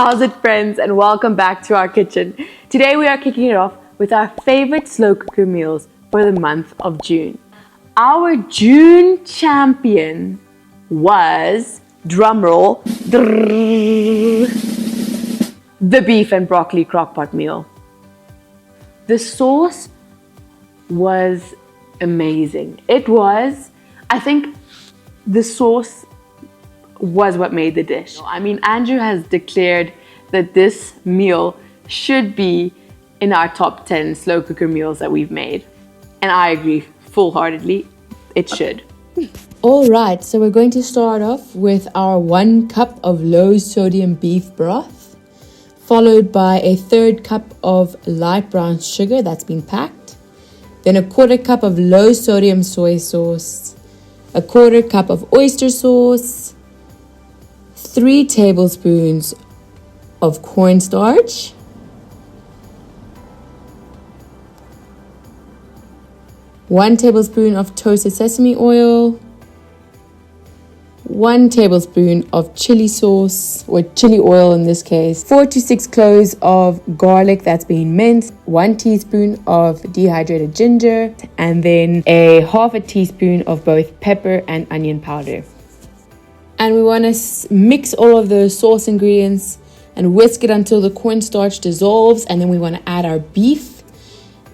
How's it, friends, and welcome back to our kitchen. Today we are kicking it off with our favorite slow cooker meals for the month of June. Our June champion was, drumroll, the beef and broccoli crockpot meal. The sauce was amazing. I think the sauce was what made the dish. I mean, Andrew has declared that this meal should be in our top 10 slow cooker meals that we've made. And I agree full-heartedly, it should. Alright, so we're going to start off with our 1 cup of low sodium beef broth, followed by a 1/3 cup of light brown sugar that's been packed, then a 1/4 cup of low sodium soy sauce, a 1/4 cup of oyster sauce, 3 tablespoons of cornstarch, 1 tablespoon of toasted sesame oil, 1 tablespoon of chili sauce, or chili oil in this case, 4 to 6 cloves of garlic that's been minced, 1 teaspoon of dehydrated ginger, and then a 1/2 teaspoon of both pepper and onion powder. And we want to mix all of the sauce ingredients and whisk it until the cornstarch dissolves, and then we want to add our beef.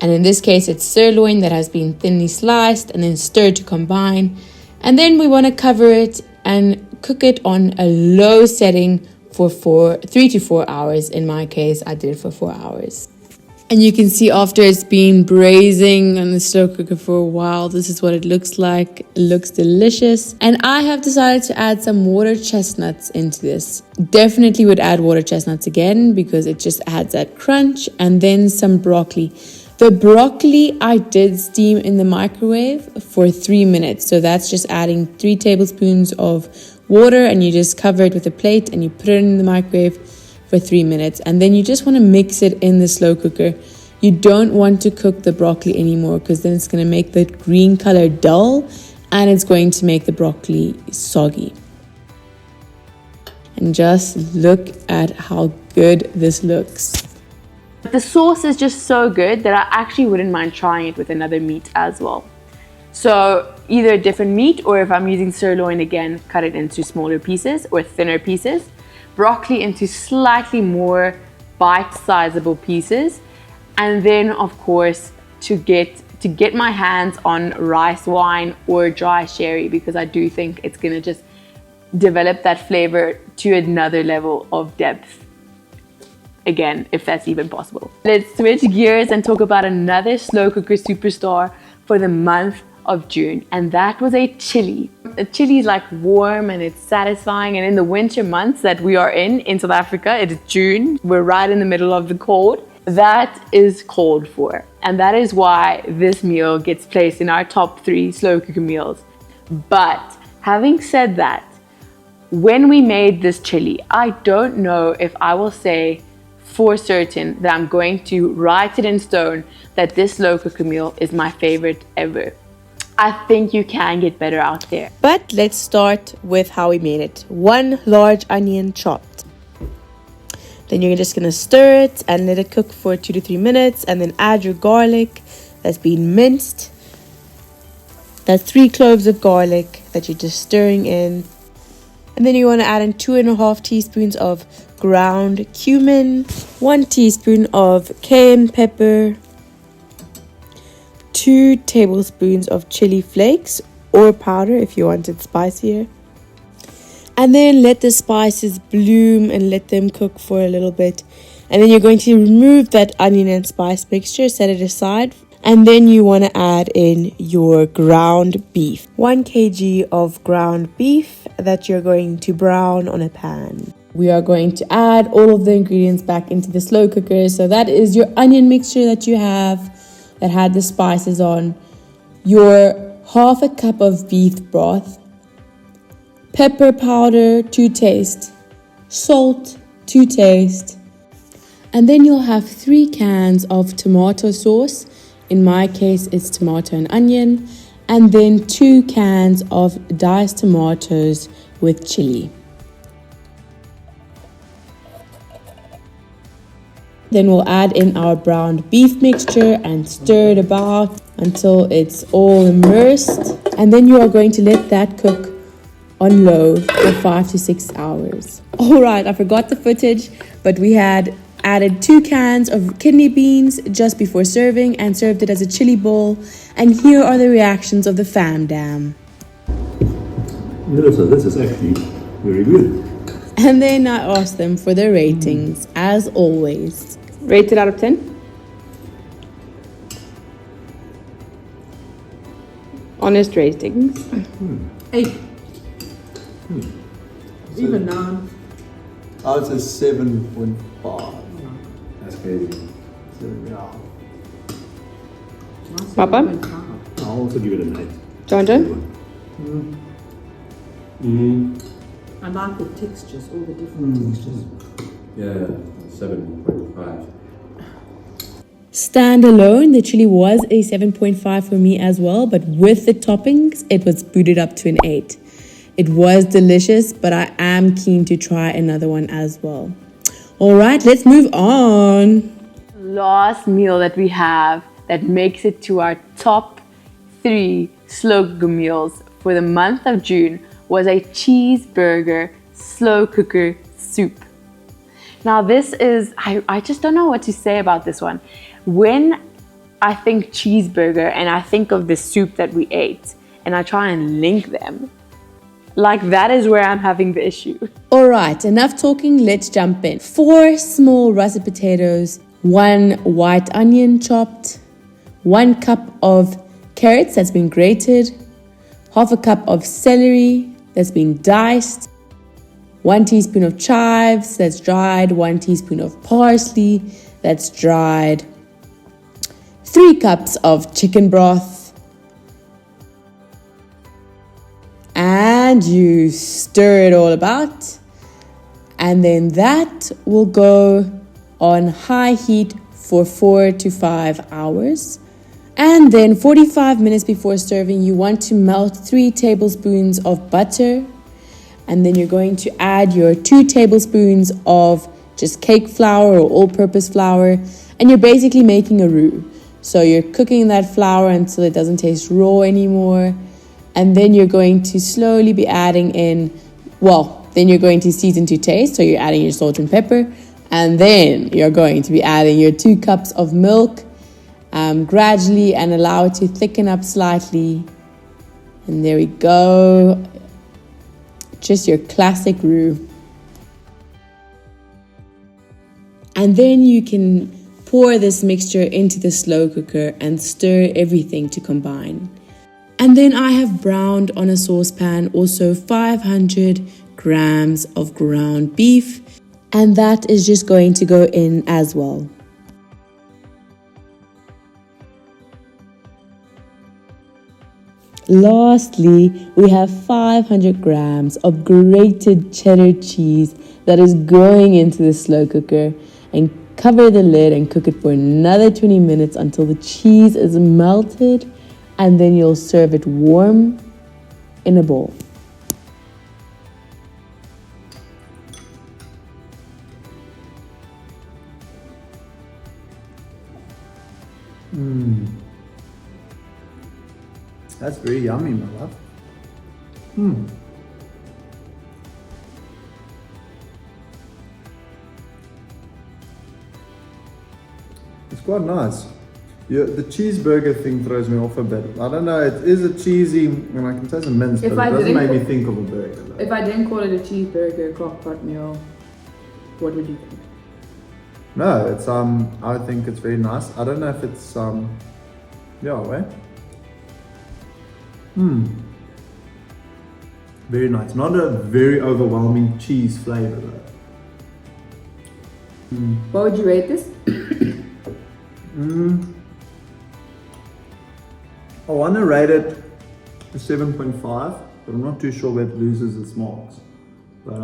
And in this case, it's sirloin that has been thinly sliced and then stirred to combine. And then we want to cover it and cook it on a low setting for 3 to 4 hours. In my case, I did it for 4 hours. And you can see after it's been braising on the slow cooker for a while, this is what it looks like. It looks delicious. And I have decided to add some water chestnuts into this. Definitely would add water chestnuts again because it just adds that crunch. And then some broccoli. The broccoli I did steam in the microwave for 3 minutes. So that's just adding 3 tablespoons of water, and you just cover it with a plate and you put it in the microwave for 3 minutes. And then you just want to mix it in the slow cooker. You don't want to cook the broccoli anymore because then it's going to make the green color dull and it's going to make the broccoli soggy. And just look at how good this looks. The sauce is just so good that I actually wouldn't mind trying it with another meat as well. So either a different meat, or if I'm using sirloin again, cut it into smaller pieces or thinner pieces. Broccoli into slightly more bite-sizable pieces. And then of course to get my hands on rice wine or dry sherry, because I do think it's gonna just develop that flavor to another level of depth. Again, if that's even possible. Let's switch gears and talk about another slow cooker superstar for the month of June, and that was a chili. A chili is like warm and it's satisfying, and in the winter months that we are in South Africa, it is June, we're right in the middle of the cold. That is called for, and that is why this meal gets placed in our top 3 slow cooker meals. But having said that, when we made this chili, I don't know if I will say for certain that I'm going to write it in stone that this slow cooker meal is my favorite ever. I think you can get better out there. But let's start with how we made it. 1 large onion chopped. Then you're just gonna stir it and let it cook for 2 to 3 minutes, and then add your garlic that's been minced. That's 3 cloves of garlic that you're just stirring in. And then you want to add in 2.5 teaspoons of ground cumin, 1 teaspoon of cayenne pepper, 2 tablespoons of chili flakes or powder if you want it spicier. And then let the spices bloom and let them cook for a little bit. And then you're going to remove that onion and spice mixture, set it aside. And then you want to add in your ground beef. 1 kg of ground beef that you're going to brown on a pan. We are going to add all of the ingredients back into the slow cooker. So that is your onion mixture that you have that had the spices on, your 1/2 cup of beef broth, pepper powder to taste, salt to taste, and then you'll have 3 cans of tomato sauce. In my case, it's tomato and onion, and then 2 cans of diced tomatoes with chili. Then we'll add in our browned beef mixture and stir it about until it's all immersed. And then you are going to let that cook on low for 5 to 6 hours. All right, I forgot the footage, but we had added 2 cans of kidney beans just before serving and served it as a chili bowl. And here are the reactions of the fam dam. Yeah, so this is actually very good. And then I asked them for their ratings, as always. Rated out of 10? Honest ratings. 8. Even 9. I would say 7.5. That's crazy. Yeah. Papa? I'll also give it an 8. John? I like the textures, all the different textures. Yeah, 7.5. Standalone, the chili was a 7.5 for me as well, but with the toppings, it was booted up to an 8. It was delicious, but I am keen to try another one as well. All right, let's move on. Last meal that we have that makes it to our top 3 slow cooker meals for the month of June was a cheeseburger slow cooker soup. Now this is, I just don't know what to say about this one. When I think cheeseburger and I think of the soup that we ate and I try and link them, like that is where I'm having the issue. All right, enough talking, let's jump in. 4 small russet potatoes, 1 white onion chopped, 1 cup of carrots that's been grated, half a cup of celery that's been diced, 1 teaspoon of chives that's dried, 1 teaspoon of parsley that's dried, 3 cups of chicken broth, and you stir it all about, and then that will go on high heat for 4 to 5 hours. And then 45 minutes before serving, you want to melt 3 tablespoons of butter. And then you're going to add your 2 tablespoons of just cake flour or all-purpose flour. And you're basically making a roux. So you're cooking that flour until it doesn't taste raw anymore. And then you're going to slowly be adding in, then you're going to season to taste. So you're adding your salt and pepper. And then you're going to be adding your 2 cups of milk. Gradually, and allow it to thicken up slightly. And there we go. Just your classic roux. And then you can pour this mixture into the slow cooker and stir everything to combine. And then I have browned on a saucepan also 500 grams of ground beef. And that is just going to go in as well. Lastly, we have 500 grams of grated cheddar cheese that is going into the slow cooker, and cover the lid and cook it for another 20 minutes until the cheese is melted, and then you'll serve it warm in a bowl. That's very yummy, my love. It's quite nice. Yeah, the cheeseburger thing throws me off a bit. I don't know, it is a cheesy, and I can taste the mince, but it doesn't make me think of a burger. Though. If I didn't call it a cheeseburger, crock pot meal, what would you think? No, it's I think it's very nice. I don't know if it's very nice. Not a very overwhelming cheese flavor though. What would you rate this? I want to rate it a 7.5, but I'm not too sure where it loses its marks. But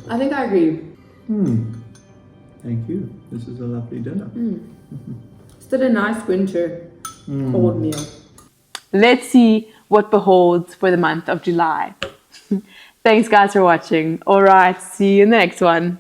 I think I agree. Thank you. This is a lovely dinner. Still a nice winter cold meal. Let's see what beholds for the month of July. Thanks guys for watching. All right, see you in the next one.